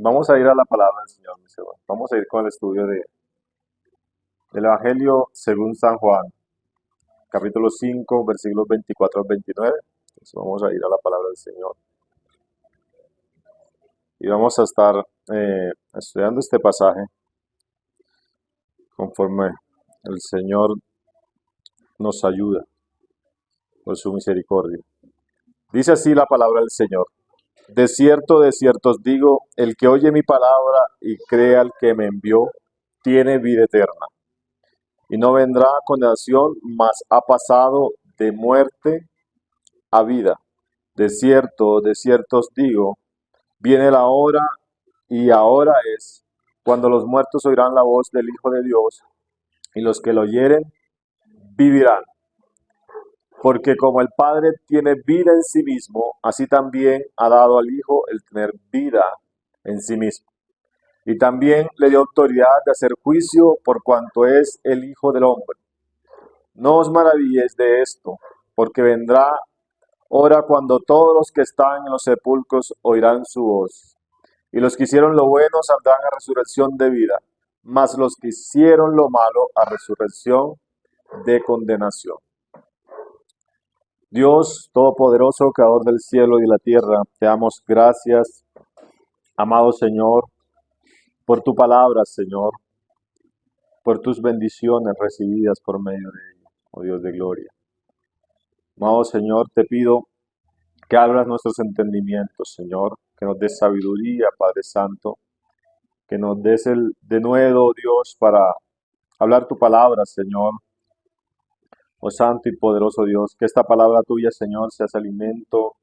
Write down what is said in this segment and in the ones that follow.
Vamos a ir a la palabra del Señor, mis hermanos. Vamos a ir con el estudio del Evangelio según San Juan, capítulo 5, versículos 24 al 29. Entonces vamos a ir a la palabra del Señor. Y vamos a estar estudiando este pasaje conforme el Señor nos ayuda por su misericordia. Dice así la palabra del Señor. De cierto os digo, el que oye mi palabra y cree al que me envió, tiene vida eterna. Y no vendrá a condenación, mas ha pasado de muerte a vida. De cierto os digo, viene la hora y ahora es, cuando los muertos oirán la voz del Hijo de Dios, y los que lo oyeren vivirán. Porque como el Padre tiene vida en sí mismo, así también ha dado al Hijo el tener vida en sí mismo. Y también le dio autoridad de hacer juicio por cuanto es el Hijo del Hombre. No os maravilléis de esto, porque vendrá hora cuando todos los que están en los sepulcros oirán su voz. Y los que hicieron lo bueno saldrán a resurrección de vida, mas los que hicieron lo malo a resurrección de condenación. Dios Todopoderoso, Creador del cielo y de la tierra, te damos gracias, amado Señor, por tu palabra, Señor, por tus bendiciones recibidas por medio de ella, oh Dios de gloria. Amado Señor, te pido que abras nuestros entendimientos, Señor, que nos des sabiduría, Padre Santo, que nos des el denuedo, Dios, para hablar tu palabra, Señor. Oh Santo y poderoso Dios, que esta palabra tuya, Señor, sea ese alimento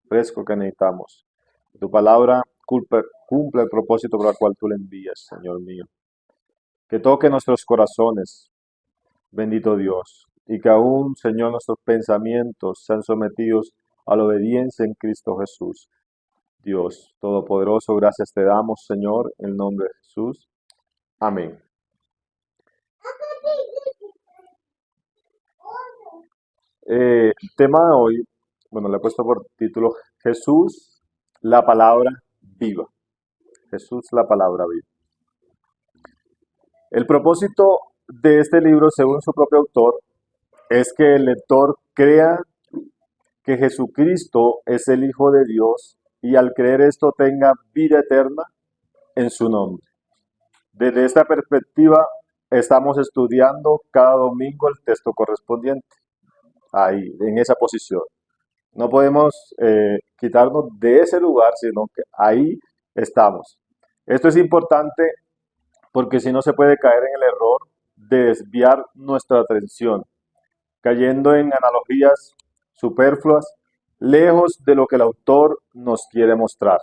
fresco que necesitamos. Que tu palabra cumpla el propósito por el cual tú la envías, Señor mío. Que toque nuestros corazones, bendito Dios, y que aún, Señor, nuestros pensamientos sean sometidos a la obediencia en Cristo Jesús. Dios Todopoderoso, gracias te damos, Señor, en el nombre de Jesús. Amén. El tema de hoy, bueno, le he puesto por título Jesús, la palabra viva. Jesús, la palabra viva. El propósito de este libro, según su propio autor, es que el lector crea que Jesucristo es el Hijo de Dios y al creer esto tenga vida eterna en su nombre. Desde esta perspectiva estamos estudiando cada domingo el texto correspondiente, ahí, en esa posición. No podemos quitarnos de ese lugar, sino que ahí estamos. Esto es importante porque si no se puede caer en el error de desviar nuestra atención, cayendo en analogías superfluas, lejos de lo que el autor nos quiere mostrar.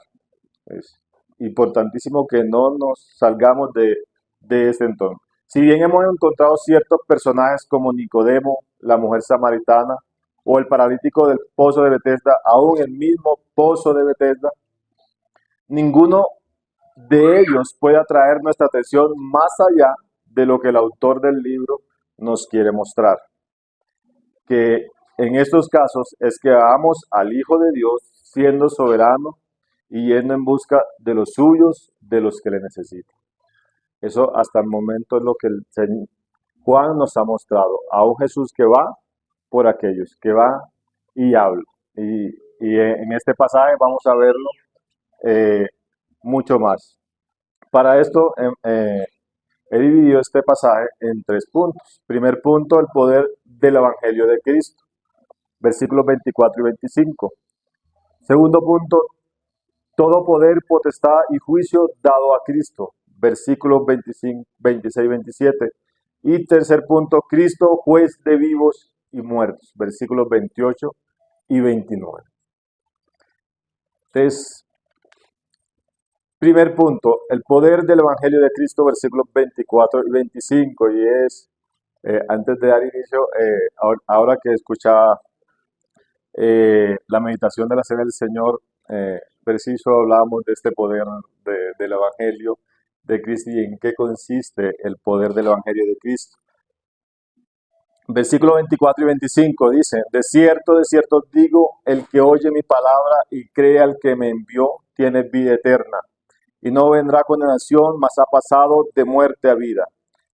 Es importantísimo que no nos salgamos de este entorno. Si bien hemos encontrado ciertos personajes como Nicodemo, la mujer samaritana, o el paralítico del pozo de Bethesda, aún el mismo pozo de Bethesda, ninguno de ellos puede atraer nuestra atención más allá de lo que el autor del libro nos quiere mostrar. Que en estos casos es que hagamos al Hijo de Dios siendo soberano y yendo en busca de los suyos, de los que le necesitan. Eso hasta el momento es lo que el Señor Juan nos ha mostrado, a un Jesús que va por aquellos, que va y habla. Y en este pasaje vamos a verlo mucho más. Para esto he dividido este pasaje en 3 puntos. Primer punto, el poder del Evangelio de Cristo, versículos 24 y 25. Segundo punto, todo poder, potestad y juicio dado a Cristo, versículos 25, 26 y 27. Y tercer punto, Cristo, juez de vivos y muertos, versículos 28 y 29. Entonces, primer punto, el poder del Evangelio de Cristo, versículos 24 y 25. Y es, antes de dar inicio, ahora que escuchaba la meditación de la Cena del Señor, preciso hablábamos de este poder del Evangelio de Cristo y en qué consiste el poder del Evangelio de Cristo. Versículos 24 y 25 dice, de cierto os digo, el que oye mi palabra y cree al que me envió, tiene vida eterna, y no vendrá condenación, mas ha pasado de muerte a vida.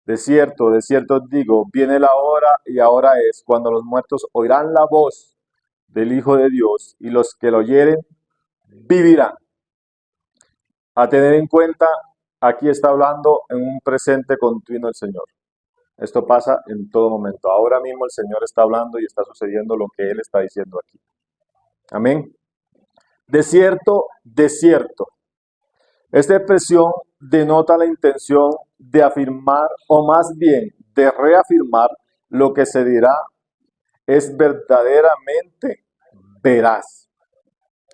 De cierto os digo, viene la hora y ahora es, cuando los muertos oirán la voz del Hijo de Dios, y los que lo oyeren vivirán. A tener en cuenta, aquí está hablando en un presente continuo el Señor. Esto pasa en todo momento. Ahora mismo el Señor está hablando y está sucediendo lo que Él está diciendo aquí. Amén. De cierto, de cierto. Esta expresión denota la intención de afirmar, o más bien de reafirmar, lo que se dirá es verdaderamente veraz.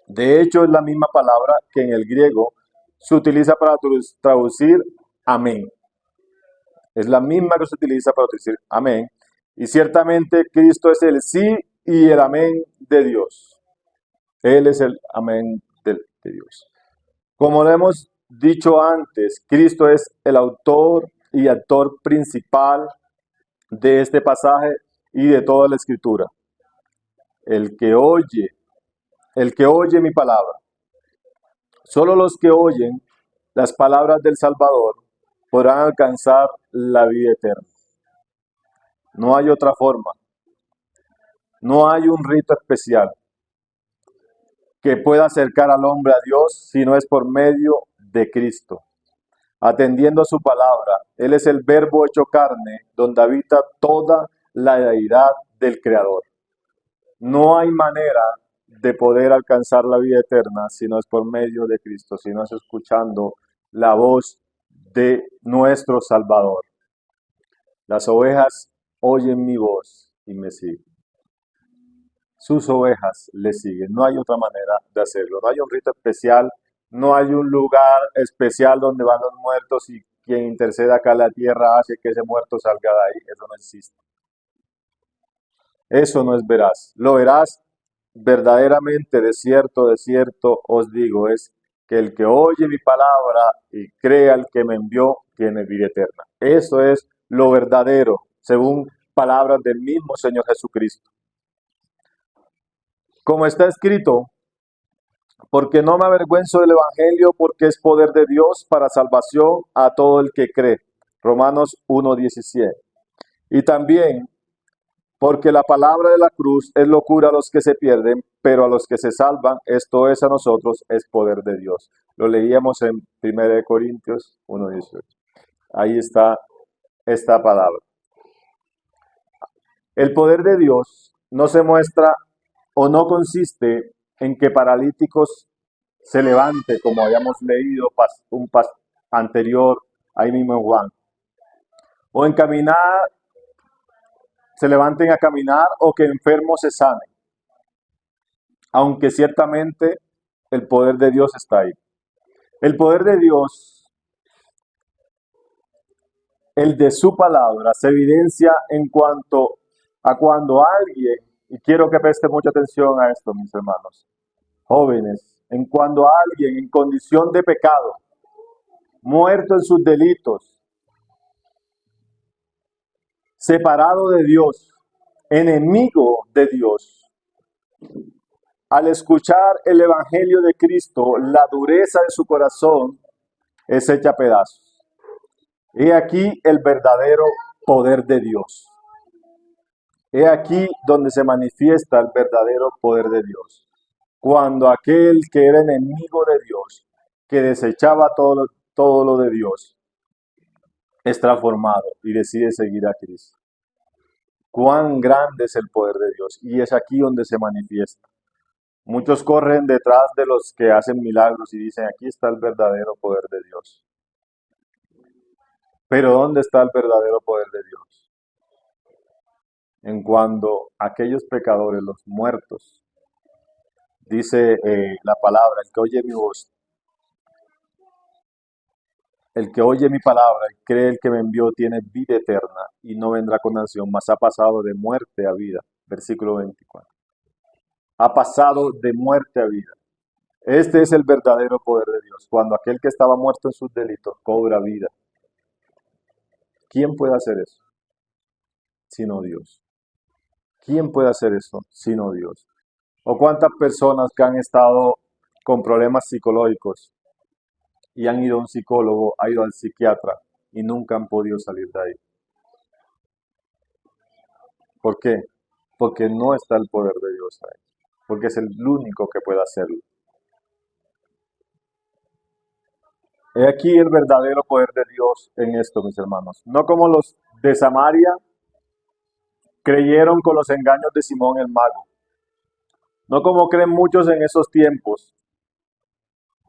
De hecho, es la misma palabra que en el griego se utiliza para traducir amén. Es la misma que se utiliza para decir amén. Y ciertamente Cristo es el sí y el amén de Dios. Él es el amén de Dios. Como lo hemos dicho antes, Cristo es el autor y actor principal de este pasaje y de toda la escritura. El que oye, el que oye mi palabra. Solo los que oyen las palabras del Salvador podrán alcanzar la vida eterna. No hay otra forma. No hay un rito especial que pueda acercar al hombre a Dios si no es por medio de Cristo. Atendiendo a su palabra, Él es el verbo hecho carne, donde habita toda la deidad del Creador. No hay manera de poder alcanzar la vida eterna si no es por medio de Cristo, si no es escuchando la voz de nuestro Salvador. Las ovejas oyen mi voz y me siguen. Sus ovejas le siguen. No hay otra manera de hacerlo. No hay un rito especial, no hay un lugar especial donde van los muertos y quien interceda acá en la tierra hace que ese muerto salga de ahí. Eso no existe. Eso no es veraz. Lo veraz verdaderamente, de cierto os digo, es que el que oye mi palabra y crea al que me envió, tiene vida eterna. Eso es lo verdadero, según palabras del mismo Señor Jesucristo. Como está escrito, porque no me avergüenzo del Evangelio, porque es poder de Dios para salvación a todo el que cree. Romanos 1:17. Y también, porque la palabra de la cruz es locura a los que se pierden, pero a los que se salvan, esto es a nosotros, es poder de Dios. Lo leíamos en 1 Corintios 1:18. Ahí está esta palabra. El poder de Dios no se muestra o no consiste en que paralíticos se levante, como habíamos leído un anterior ahí mismo en Juan, o en caminar, se levanten a caminar, o que enfermos se sanen, aunque ciertamente el poder de Dios está ahí. El poder de Dios, el de su palabra, se evidencia en cuanto a cuando alguien, y quiero que preste mucha atención a esto, mis hermanos, jóvenes, en cuando alguien en condición de pecado, muerto en sus delitos, separado de Dios, enemigo de Dios, al escuchar el Evangelio de Cristo, la dureza de su corazón es hecha a pedazos. He aquí el verdadero poder de Dios. He aquí donde se manifiesta el verdadero poder de Dios. Cuando aquel que era enemigo de Dios, que desechaba todo lo de Dios, es transformado y decide seguir a Cristo. Cuán grande es el poder de Dios. Y es aquí donde se manifiesta. Muchos corren detrás de los que hacen milagros y dicen, aquí está el verdadero poder de Dios. Pero ¿dónde está el verdadero poder de Dios? En cuando aquellos pecadores, los muertos, dice la palabra, el que oye mi voz, el que oye mi palabra y cree el que me envió tiene vida eterna y no vendrá condenación, mas ha pasado de muerte a vida. Versículo 24. Ha pasado de muerte a vida. Este es el verdadero poder de Dios. Cuando aquel que estaba muerto en sus delitos cobra vida. ¿Quién puede hacer eso? Sino Dios. ¿Quién puede hacer eso? Sino Dios. ¿O cuántas personas que han estado con problemas psicológicos y han ido a un psicólogo, ha ido al psiquiatra y nunca han podido salir de ahí. ¿Por qué? Porque no está el poder de Dios ahí. Porque es el único que puede hacerlo. He aquí el verdadero poder de Dios en esto, mis hermanos. No como los de Samaria creyeron con los engaños de Simón el mago. No como creen muchos en esos tiempos,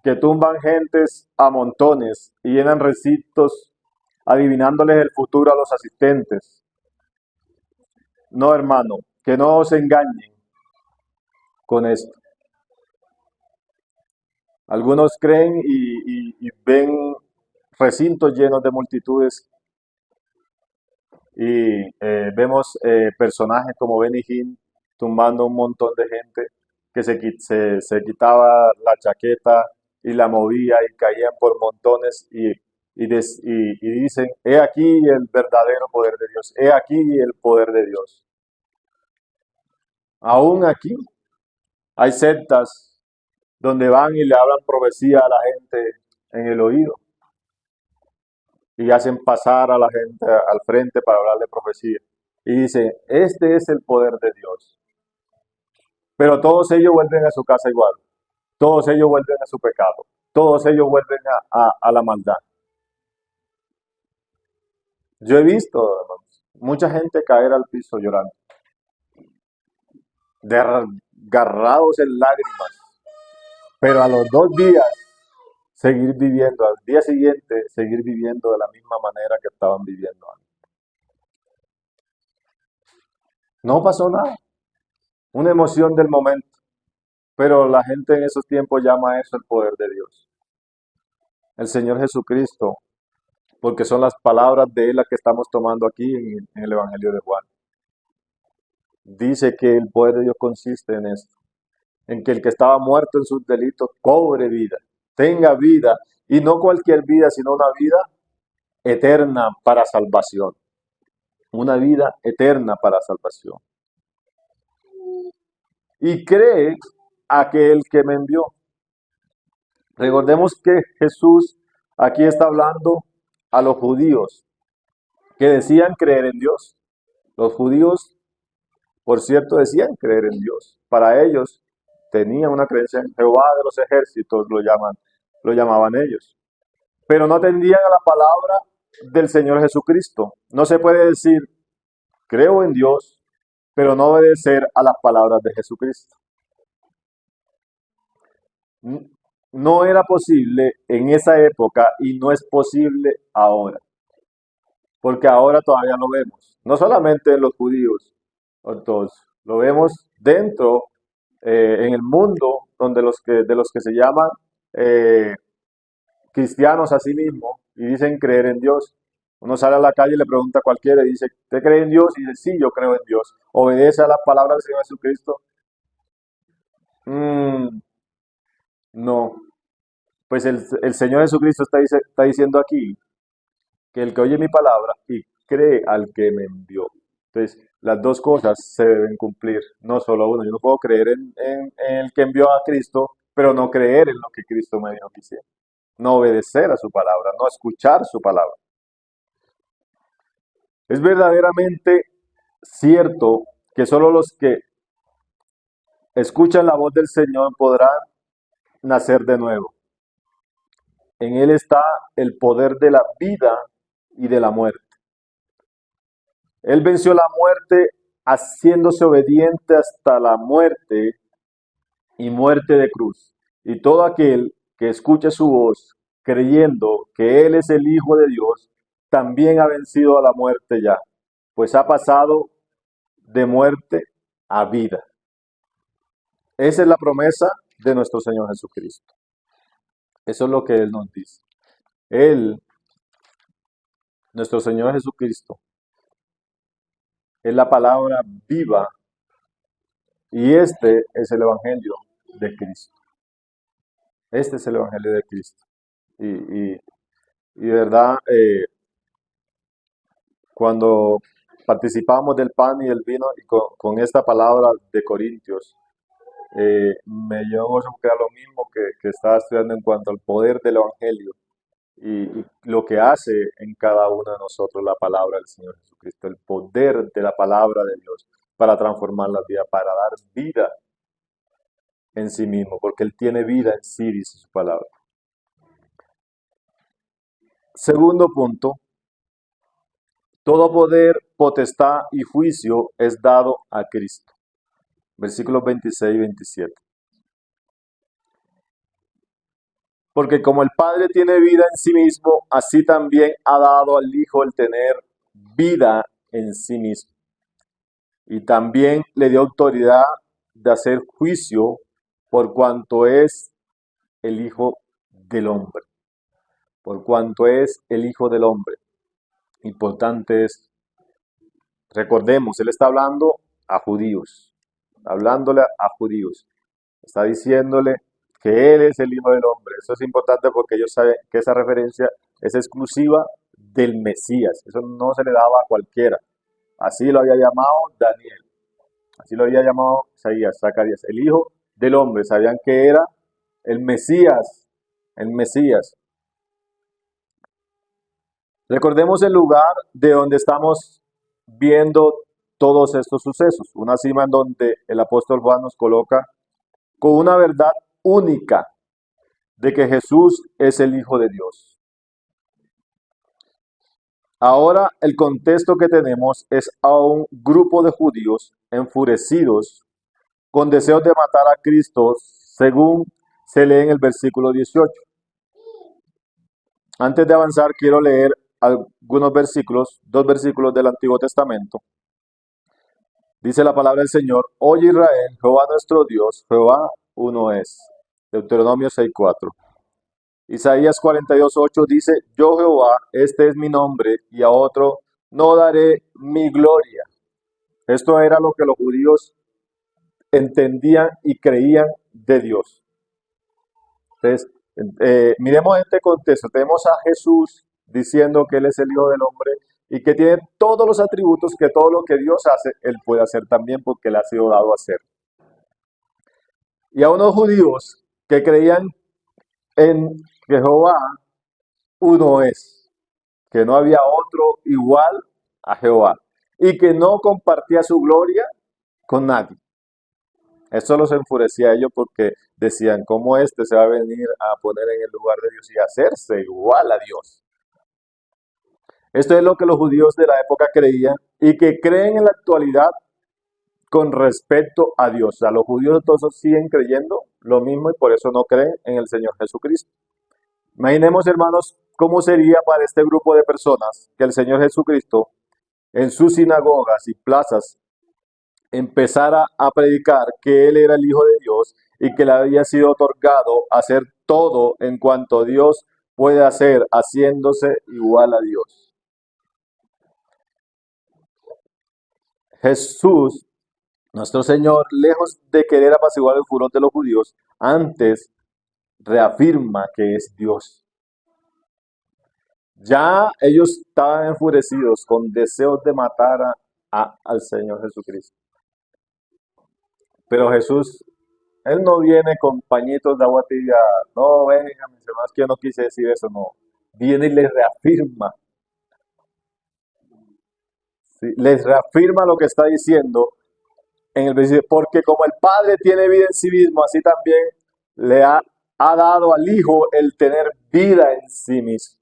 que tumban gentes a montones y llenan recintos adivinándoles el futuro a los asistentes. No, hermano, que no os engañen con esto. Algunos creen y ven recintos llenos de multitudes y vemos personajes como Benny Hinn tumbando un montón de gente que se quitaba la chaqueta y la movía y caían por montones y dicen, he aquí el verdadero poder de Dios, he aquí el poder de Dios. Aún aquí hay sectas donde van y le hablan profecía a la gente en el oído y hacen pasar a la gente al frente para hablarle profecía. Y dice, este es el poder de Dios. Pero todos ellos vuelven a su casa igual. Todos ellos vuelven a su pecado. Todos ellos vuelven a la maldad. Yo he visto, hermanos, mucha gente caer al piso llorando, desgarrados en lágrimas, pero a los 2 días seguir viviendo, al día siguiente seguir viviendo de la misma manera que estaban viviendo antes. No pasó nada, una emoción del momento, pero la gente en esos tiempos llama a eso el poder de Dios. El Señor Jesucristo, porque son las palabras de Él las que estamos tomando aquí en el Evangelio de Juan. Dice que el poder de Dios consiste en esto, en que el que estaba muerto en sus delitos cobre vida, tenga vida, y no cualquier vida, sino una vida eterna para salvación. Una vida eterna para salvación. Y cree aquel que me envió. Recordemos que Jesús aquí está hablando a los judíos que decían creer en Dios. Los judíos, por cierto, decían creer en Dios. Para ellos tenían una creencia en Jehová de los ejércitos, lo llamaban ellos. Pero no atendían a la palabra del Señor Jesucristo. No se puede decir creo en Dios, pero no obedecer a las palabras de Jesucristo. No era posible en esa época y no es posible ahora, porque ahora todavía lo vemos, no solamente en los judíos ortodoxos, lo vemos dentro, en el mundo, donde de los que se llaman eh, cristianos a sí mismos y dicen creer en Dios. Uno sale a la calle y le pregunta a cualquiera y dice, ¿usted cree en Dios? Y dice, sí, yo creo en Dios. ¿Obedece a las palabras del Señor Jesucristo? Mm, no. Pues el Señor Jesucristo está diciendo aquí que el que oye mi palabra y cree al que me envió. Entonces, las dos cosas se deben cumplir, no solo uno. Yo no puedo creer en el que envió a Cristo, pero no creer en lo que Cristo me dijo que hiciera. No obedecer a su palabra, no escuchar su palabra. Es verdaderamente cierto que solo los que escuchan la voz del Señor podrán nacer de nuevo. En Él está el poder de la vida y de la muerte. Él venció la muerte haciéndose obediente hasta la muerte y muerte de cruz. Y todo aquel que escuche su voz creyendo que Él es el Hijo de Dios, también ha vencido a la muerte ya, pues ha pasado de muerte a vida. Esa es la promesa de nuestro Señor Jesucristo. Eso es lo que Él nos dice. Él, nuestro Señor Jesucristo, es la palabra viva y este es el Evangelio de Cristo. Este es el Evangelio de Cristo. Y de verdad, cuando participamos del pan y del vino y con esta palabra de Corintios, me llevó gozo porque era lo mismo que estaba estudiando en cuanto al poder del Evangelio y lo que hace en cada uno de nosotros la palabra del Señor Jesucristo, el poder de la palabra de Dios para transformar la vida, para dar vida en sí mismo, porque Él tiene vida en sí, dice su palabra. Segundo punto, todo poder, potestad y juicio es dado a Cristo. Versículos 26 y 27. Porque como el Padre tiene vida en sí mismo, así también ha dado al Hijo el tener vida en sí mismo. Y también le dio autoridad de hacer juicio por cuanto es el Hijo del Hombre. Por cuanto es el Hijo del Hombre. Importante es, recordemos, Él está hablando a judíos. Hablándole a judíos. Está diciéndole que Él es el Hijo del Hombre. Eso es importante porque ellos saben que esa referencia es exclusiva del Mesías. Eso no se le daba a cualquiera. Así lo había llamado Daniel. Así lo había llamado Isaías, Zacarías. El Hijo del Hombre. Sabían que era el Mesías. El Mesías. Recordemos el lugar de donde estamos viendo todos estos sucesos. Una cima en donde el apóstol Juan nos coloca con una verdad única de que Jesús es el Hijo de Dios. Ahora el contexto que tenemos es a un grupo de judíos enfurecidos con deseos de matar a Cristo, según se lee en el versículo 18. Antes de avanzar, quiero leer algunos versículos, dos versículos del Antiguo Testamento. Dice la palabra del Señor: Oye Israel, Jehová nuestro Dios, Jehová uno es. Deuteronomio 6:4. Isaías 42:8 dice: Yo Jehová, este es mi nombre, y a otro no daré mi gloria. Esto era lo que los judíos entendían y creían de Dios. Entonces, miremos este contexto. Tenemos a Jesús diciendo que Él es el Hijo del Hombre y que tiene todos los atributos que todo lo que Dios hace, Él puede hacer también porque le ha sido dado a hacer. Y a unos judíos que creían en que Jehová uno es, que no había otro igual a Jehová y que no compartía su gloria con nadie. Eso los enfurecía a ellos porque decían: ¿cómo este se va a venir a poner en el lugar de Dios y hacerse igual a Dios? Esto es lo que los judíos de la época creían y que creen en la actualidad con respecto a Dios. O sea, los judíos entonces siguen creyendo lo mismo y por eso no creen en el Señor Jesucristo. Imaginemos, hermanos, cómo sería para este grupo de personas que el Señor Jesucristo en sus sinagogas y plazas empezara a predicar que Él era el Hijo de Dios y que le había sido otorgado hacer todo en cuanto Dios puede hacer, haciéndose igual a Dios. Jesús, nuestro Señor, lejos de querer apaciguar el furor de los judíos, antes reafirma que es Dios. Ya ellos estaban enfurecidos con deseos de matar al Señor Jesucristo. Pero Jesús, Él no viene con pañitos de agua tibia. No, venga, mis hermanos, que yo no quise decir eso, no. Viene y les reafirma. ¿Sí? Les reafirma lo que está diciendo en el versículo: porque como el Padre tiene vida en sí mismo, así también le ha dado al Hijo el tener vida en sí mismo.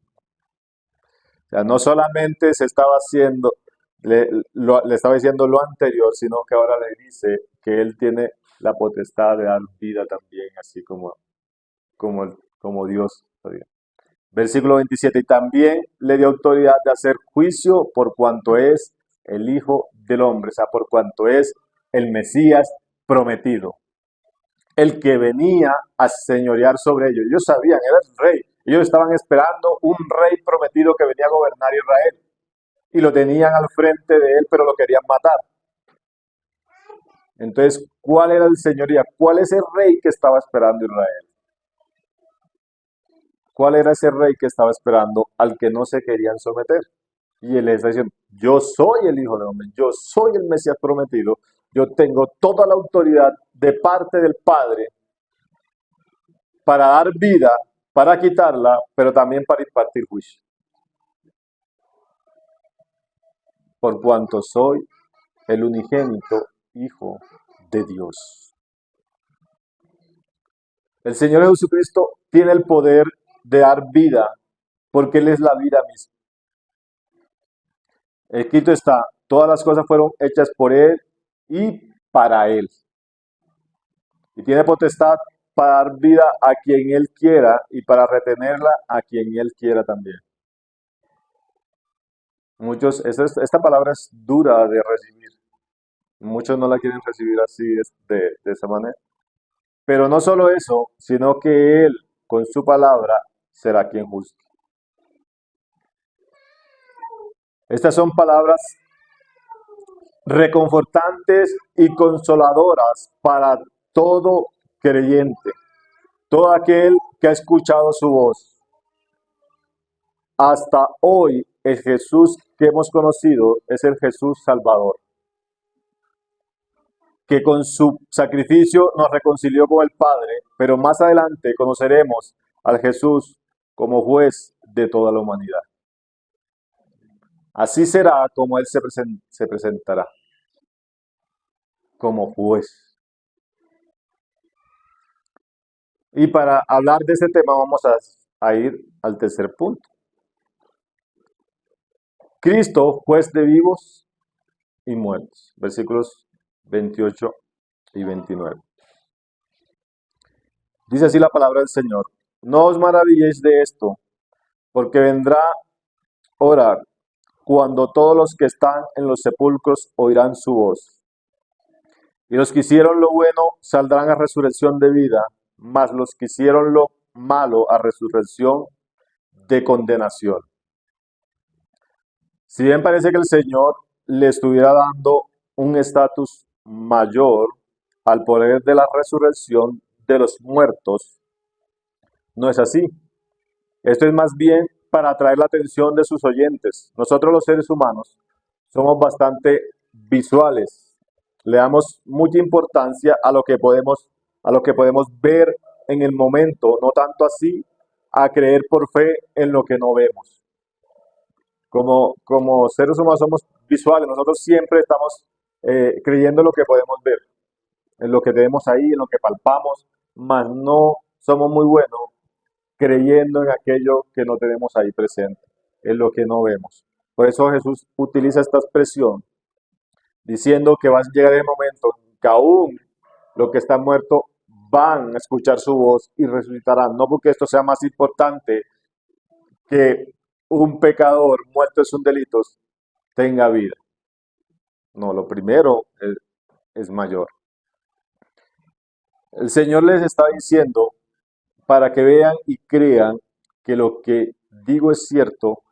O sea, no solamente se estaba haciendo, le estaba diciendo lo anterior, sino que ahora le dice que Él tiene la potestad de dar vida también, así como Dios. Versículo 27, y también le dio autoridad de hacer juicio por cuanto es el Hijo del Hombre, o sea, por cuanto es el Mesías prometido, el que venía a señorear sobre ellos. Ellos sabían, era el rey. Ellos estaban esperando un rey prometido que venía a gobernar Israel. Y lo tenían al frente de él, pero lo querían matar. Entonces, ¿cuál era el señoría? ¿Cuál es el rey que estaba esperando Israel? ¿Cuál era ese rey que estaba esperando al que no se querían someter? Y él está diciendo: yo soy el Hijo del Hombre, yo soy el Mesías prometido, yo tengo toda la autoridad de parte del Padre para dar vida, para quitarla, pero también para impartir juicio. Por cuanto soy el unigénito Hijo de Dios. El Señor Jesucristo tiene el poder de dar vida, porque Él es la vida misma. Escrito está, todas las cosas fueron hechas por Él y para Él. Y tiene potestad para dar vida a quien Él quiera y para retenerla a quien Él quiera también. Esta palabra es dura de recibir. Muchos no la quieren recibir así, de esa manera. Pero no solo eso, sino que Él, con su palabra, será quien juzgue. Estas son palabras reconfortantes y consoladoras para todo creyente, todo aquel que ha escuchado su voz. Hasta hoy, el Jesús que hemos conocido es el Jesús Salvador, que con su sacrificio nos reconcilió con el Padre, pero más adelante conoceremos al Jesús como juez de toda la humanidad. Así será como Él se presentará, como juez. Y para hablar de este tema vamos a ir al tercer punto. Cristo, juez de vivos y muertos. Versículos 28 y 29. Dice así la palabra del Señor. No os maravilléis de esto, porque vendrá hora cuando todos los que están en los sepulcros oirán su voz. Y los que hicieron lo bueno saldrán a resurrección de vida, mas los que hicieron lo malo a resurrección de condenación. Si bien parece que el Señor le estuviera dando un estatus mayor al poder de la resurrección de los muertos, no es así. Esto es más bien para atraer la atención de sus oyentes. Nosotros los seres humanos somos bastante visuales. Le damos mucha importancia a lo que podemos ver en el momento, no tanto así a creer por fe en lo que no vemos. Como seres humanos somos visuales, nosotros siempre estamos creyendo en lo que podemos ver, en lo que tenemos ahí, en lo que palpamos, mas no somos muy buenos creyendo en aquello que no tenemos ahí presente, en lo que no vemos. Por eso Jesús utiliza esta expresión diciendo que va a llegar el momento en que aún los que están muertos van a escuchar su voz y resucitarán. No porque esto sea más importante que un pecador muerto en sus delitos tenga vida. No, lo primero es mayor. El Señor les está diciendo para que vean y crean que lo que digo es cierto,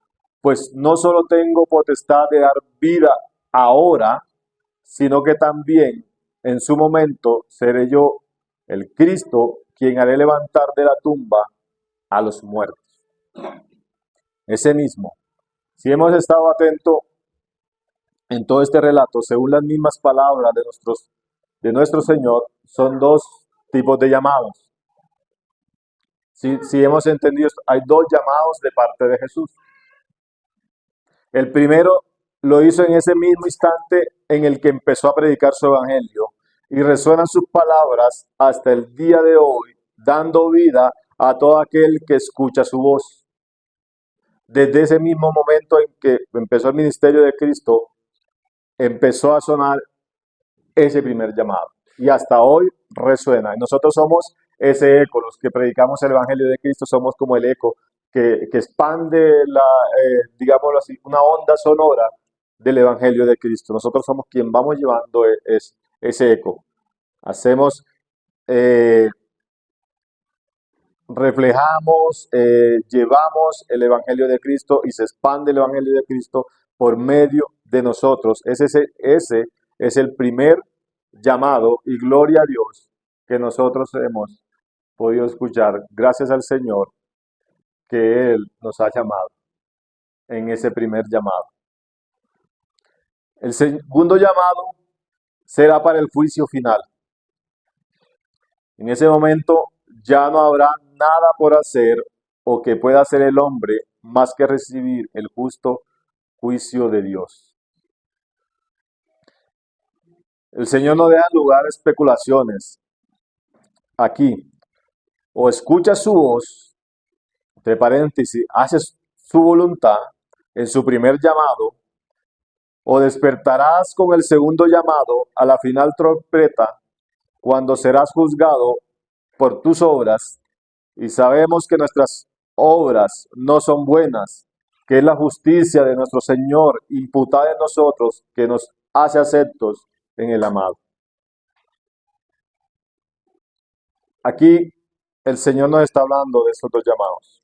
pues no solo tengo potestad de dar vida ahora, sino que también en su momento seré yo, el Cristo, quien haré levantar de la tumba a los muertos. Ese mismo. Si hemos estado atentos en todo este relato, según las mismas palabras de nuestro Señor, son dos tipos de llamados. Si hemos entendido esto, hay dos llamados de parte de Jesús. El primero lo hizo en ese mismo instante en el que empezó a predicar su evangelio y resuenan sus palabras hasta el día de hoy, dando vida a todo aquel que escucha su voz. Desde ese mismo momento en que empezó el ministerio de Cristo, empezó a sonar ese primer llamado y hasta hoy resuena. Y nosotros somos ese eco, los que predicamos el Evangelio de Cristo somos como el eco que expande digámoslo así, una onda sonora del Evangelio de Cristo. Nosotros somos quien vamos llevando ese eco. Hacemos, reflejamos, llevamos el Evangelio de Cristo y se expande el Evangelio de Cristo por medio de nosotros. Ese es el primer llamado y gloria a Dios que nosotros hemos podido escuchar. Gracias al Señor que Él nos ha llamado en ese primer llamado. El segundo llamado será para el juicio final. En ese momento ya no habrá nada por hacer o que pueda hacer el hombre más que recibir el justo juicio de Dios. El Señor no deja lugar a especulaciones aquí. O escucha su voz, entre paréntesis, haces su voluntad en su primer llamado, o despertarás con el segundo llamado a la final trompeta, cuando serás juzgado por tus obras, y sabemos que nuestras obras no son buenas, que es la justicia de nuestro Señor imputada en nosotros, que nos hace aceptos en el amado. Aquí el Señor nos está hablando de esos dos llamados.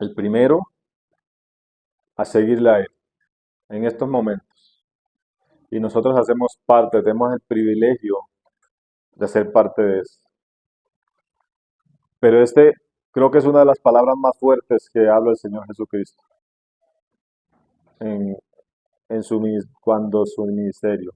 El primero, a seguirle a Él en estos momentos. Y nosotros hacemos parte, tenemos el privilegio de ser parte de eso. Pero creo que es una de las palabras más fuertes que habla el Señor Jesucristo en, cuando su ministerio.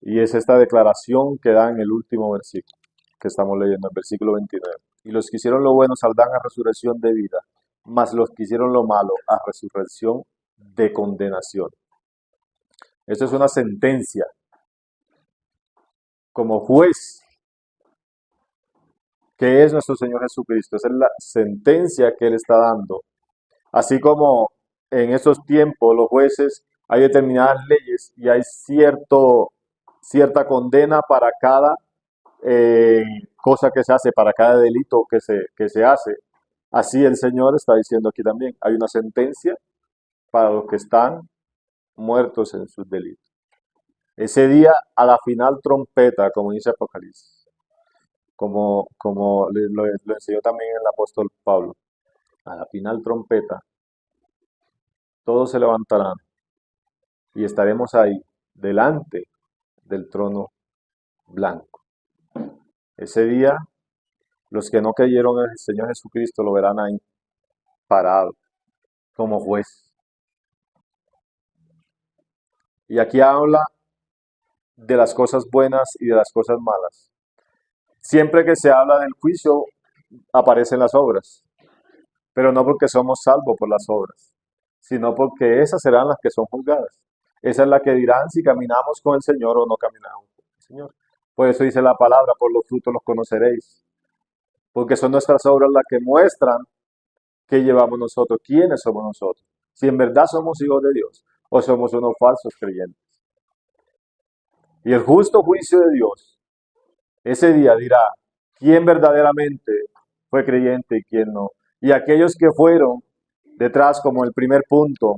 Y es esta declaración que da en el último versículo que estamos leyendo, el versículo 29. Y los que hicieron lo bueno saldrán a resurrección de vida, mas los que hicieron lo malo a resurrección de condenación. Esto es una sentencia. Como juez, que es nuestro Señor Jesucristo. Esa es la sentencia que Él está dando. Así como en estos tiempos los jueces hay determinadas leyes y hay cierta condena para cada cosa que se hace, para cada delito que se hace. Así el Señor está diciendo aquí también, hay una sentencia para los que están muertos en sus delitos. Ese día, a la final trompeta, como dice Apocalipsis, como lo enseñó también el apóstol Pablo, a la final trompeta, todos se levantarán y estaremos ahí, delante del trono blanco. Ese día, los que no creyeron en el Señor Jesucristo lo verán ahí, parado, como juez. Y aquí habla de las cosas buenas y de las cosas malas. Siempre que se habla del juicio, aparecen las obras, pero no porque somos salvos por las obras, sino porque esas serán las que son juzgadas. Esa es la que dirán si caminamos con el Señor o no caminamos con el Señor. Por eso dice la palabra, por los frutos los conoceréis. Porque son nuestras obras las que muestran qué llevamos nosotros, quiénes somos nosotros. Si en verdad somos hijos de Dios o somos unos falsos creyentes. Y el justo juicio de Dios, ese día dirá quién verdaderamente fue creyente y quién no. Y aquellos que fueron detrás, como el primer punto,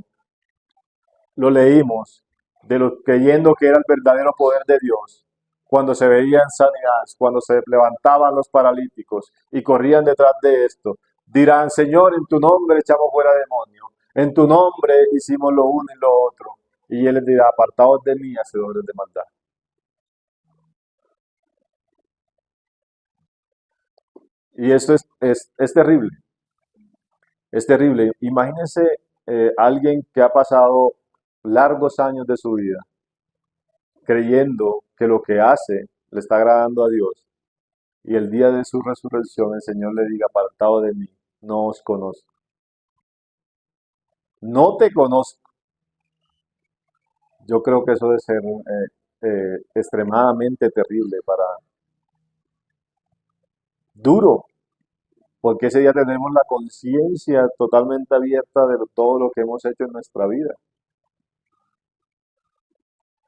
lo leímos, de los creyendo que era el verdadero poder de Dios, cuando se veían sanidades, cuando se levantaban los paralíticos y corrían detrás de esto, dirán, Señor, en tu nombre echamos fuera demonios, en tu nombre hicimos lo uno y lo otro. Y Él les dirá, apartados de mí, hacedores de maldad. Y esto es terrible, es terrible. Imagínense alguien que ha pasado largos años de su vida creyendo que lo que hace le está agradando a Dios y el día de su resurrección el Señor le diga, apartado de mí, no os conozco. No te conozco. Yo creo que eso debe ser extremadamente terrible, duro, porque ese día tenemos la conciencia totalmente abierta de todo lo que hemos hecho en nuestra vida.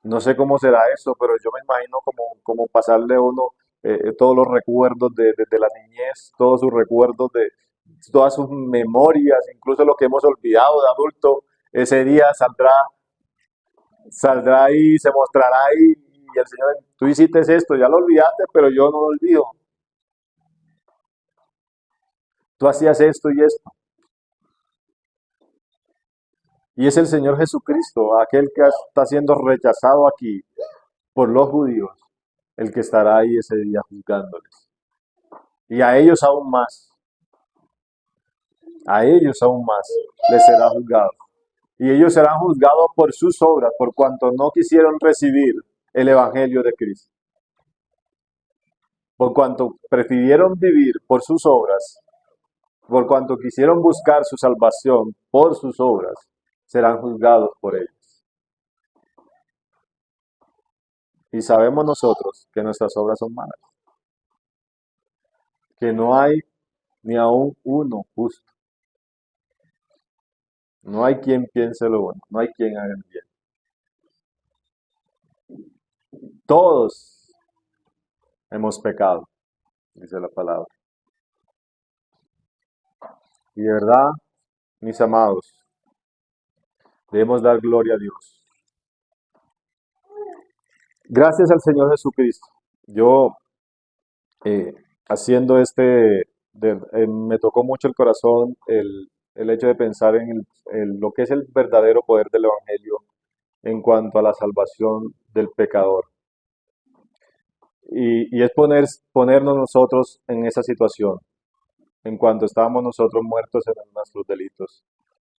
No sé cómo será eso, pero yo me imagino como pasarle a uno todos los recuerdos de la niñez, todos sus recuerdos de todas sus memorias, incluso lo que hemos olvidado de adulto, ese día saldrá ahí, se mostrará ahí y el Señor, tú hiciste esto, ya lo olvidaste, pero yo no lo olvido. Tú hacías esto y esto. Y es el Señor Jesucristo, aquel que está siendo rechazado aquí por los judíos, el que estará ahí ese día juzgándoles. Y a ellos aún más les será juzgado. Y ellos serán juzgados por sus obras, por cuanto no quisieron recibir el Evangelio de Cristo. por cuanto prefirieron vivir por sus obras, por cuanto quisieron buscar su salvación por sus obras, serán juzgados por ellos. Y sabemos nosotros que nuestras obras son malas, que no hay ni aún uno justo. No hay quien piense lo bueno, no hay quien haga el bien. Todos hemos pecado, dice la palabra. Y de verdad, mis amados, debemos dar gloria a Dios. Gracias al Señor Jesucristo. Yo, eh, haciendo me tocó mucho el corazón el hecho de pensar en lo que es el verdadero poder del Evangelio en cuanto a la salvación del pecador. Y es ponernos nosotros en esa situación, en cuanto estábamos nosotros muertos en nuestros delitos,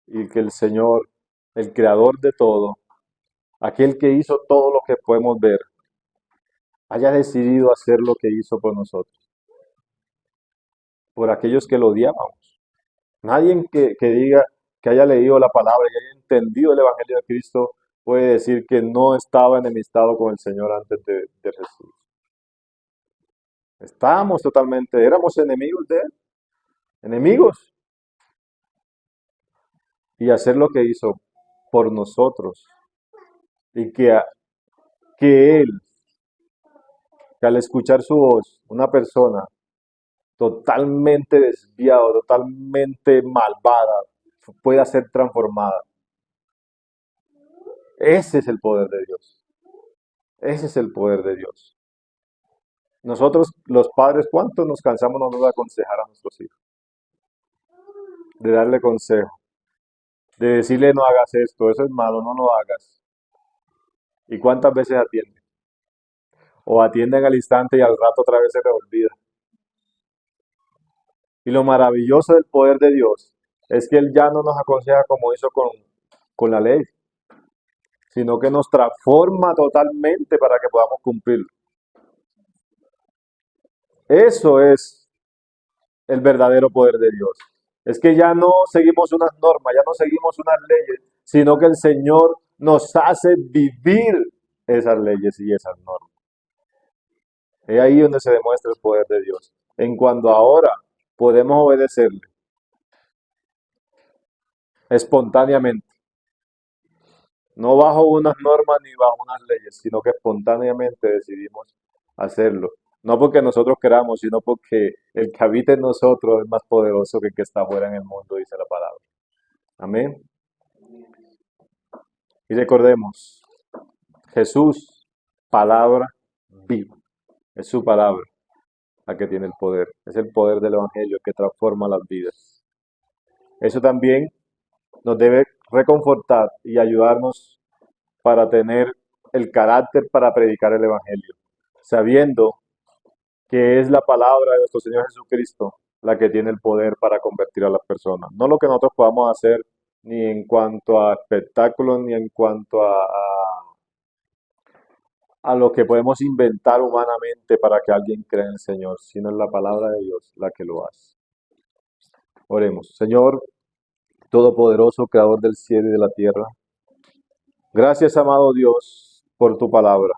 y que el Señor, el creador de todo, aquel que hizo todo lo que podemos ver, haya decidido hacer lo que hizo por nosotros, por aquellos que lo odiábamos. Nadie que diga, que haya leído la palabra y haya entendido el Evangelio de Cristo, puede decir que no estaba enemistado con el Señor antes de Jesús. Estábamos totalmente, éramos enemigos de Él, enemigos. Y hacer lo que hizo por nosotros. Y que Él, que al escuchar su voz, una persona totalmente desviada, totalmente malvada, pueda ser transformada. Ese es el poder de Dios. Ese es el poder de Dios. Nosotros, los padres, ¿cuánto nos cansamos nosotros de aconsejar a nuestros hijos? De darle consejo, de decirle no hagas esto, eso es malo, no lo hagas. ¿Y cuántas veces atienden? O atienden al instante y al rato otra vez se les olvida. Y lo maravilloso del poder de Dios es que Él ya no nos aconseja como hizo con la ley, sino que nos transforma totalmente para que podamos cumplirlo. Eso es el verdadero poder de Dios. Es que ya no seguimos unas normas, ya no seguimos unas leyes, sino que el Señor nos hace vivir esas leyes y esas normas. Es ahí donde se demuestra el poder de Dios. En cuando ahora podemos obedecerle espontáneamente, no bajo unas normas ni bajo unas leyes, sino que espontáneamente decidimos hacerlo. No porque nosotros queramos, sino porque el que habita en nosotros es más poderoso que el que está afuera en el mundo, dice la palabra. Amén. Y recordemos, Jesús, palabra viva. Es su palabra la que tiene el poder. Es el poder del Evangelio que transforma las vidas. Eso también nos debe reconfortar y ayudarnos para tener el carácter para predicar el Evangelio, sabiendo que es la palabra de nuestro Señor Jesucristo la que tiene el poder para convertir a las personas. No lo que nosotros podamos hacer ni en cuanto a espectáculos, ni en cuanto a lo que podemos inventar humanamente para que alguien crea en el Señor, sino en la palabra de Dios la que lo hace. Oremos. Señor Todopoderoso, Creador del cielo y de la tierra, gracias, amado Dios, por tu palabra.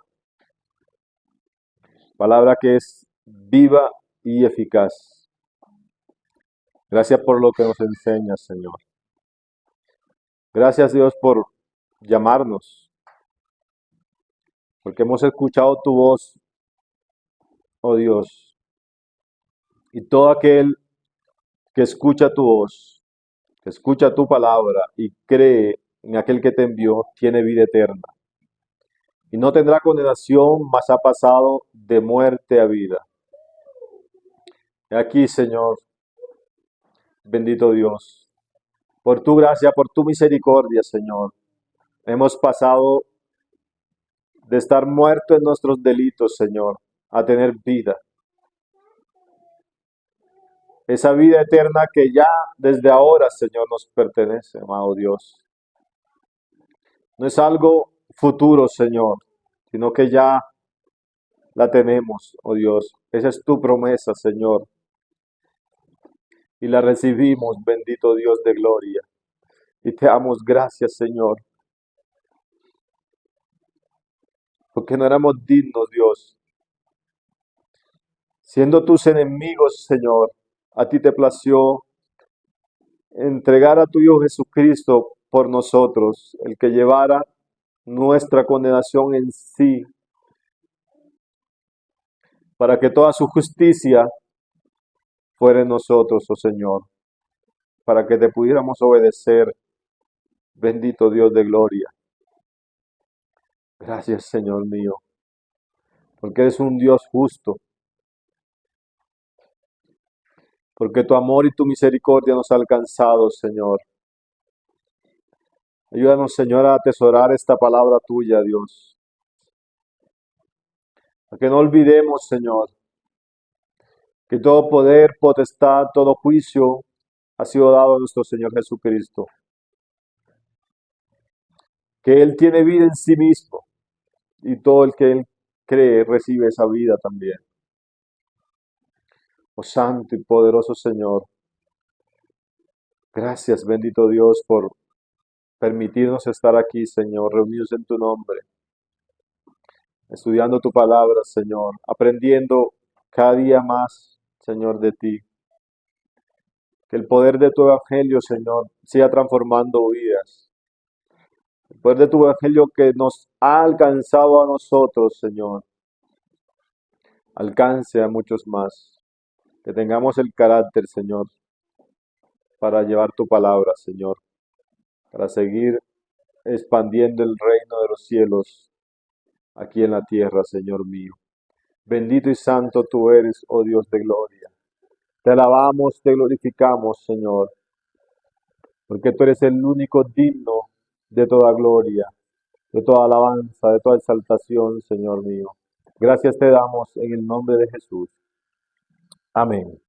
Palabra que es viva y eficaz. Gracias por lo que nos enseñas, Señor. Gracias, Dios, por llamarnos, porque hemos escuchado tu voz, oh Dios. Y todo aquel que escucha tu voz, que escucha tu palabra y cree en aquel que te envió, tiene vida eterna. Y no tendrá condenación, mas ha pasado de muerte a vida. He aquí, Señor, bendito Dios, por tu gracia, por tu misericordia, Señor, hemos pasado de estar muerto en nuestros delitos, Señor, a tener vida. Esa vida eterna que ya desde ahora, Señor, nos pertenece, amado Dios. No es algo futuro, Señor, sino que ya la tenemos, oh Dios. Esa es tu promesa, Señor, y la recibimos, bendito Dios de gloria. Y te damos gracias, Señor, porque no éramos dignos, Dios. Siendo tus enemigos, Señor, a ti te plació entregar a tu Hijo Jesucristo por nosotros, el que llevara nuestra condenación en sí, para que toda su justicia fuera en nosotros, oh Señor, para que te pudiéramos obedecer, bendito Dios de gloria. Gracias, Señor mío, porque eres un Dios justo, porque tu amor y tu misericordia nos ha alcanzado, Señor. Ayúdanos, Señor, a atesorar esta palabra tuya, Dios. A que no olvidemos, Señor, que todo poder, potestad, todo juicio ha sido dado a nuestro Señor Jesucristo. Que Él tiene vida en sí mismo y todo el que Él cree recibe esa vida también. Oh Santo y poderoso Señor, gracias, bendito Dios, por permitirnos estar aquí, Señor, reunidos en tu nombre, estudiando tu palabra, Señor, aprendiendo cada día más, Señor, de ti. Que el poder de tu evangelio, Señor, siga transformando vidas. El poder de tu evangelio que nos ha alcanzado a nosotros, Señor, alcance a muchos más. Que tengamos el carácter, Señor, para llevar tu palabra, Señor, para seguir expandiendo el reino de los cielos aquí en la tierra, Señor mío. Bendito y santo tú eres, oh Dios de gloria. Te alabamos, te glorificamos, Señor, porque tú eres el único digno de toda gloria, de toda alabanza, de toda exaltación, Señor mío. Gracias te damos en el nombre de Jesús. Amén.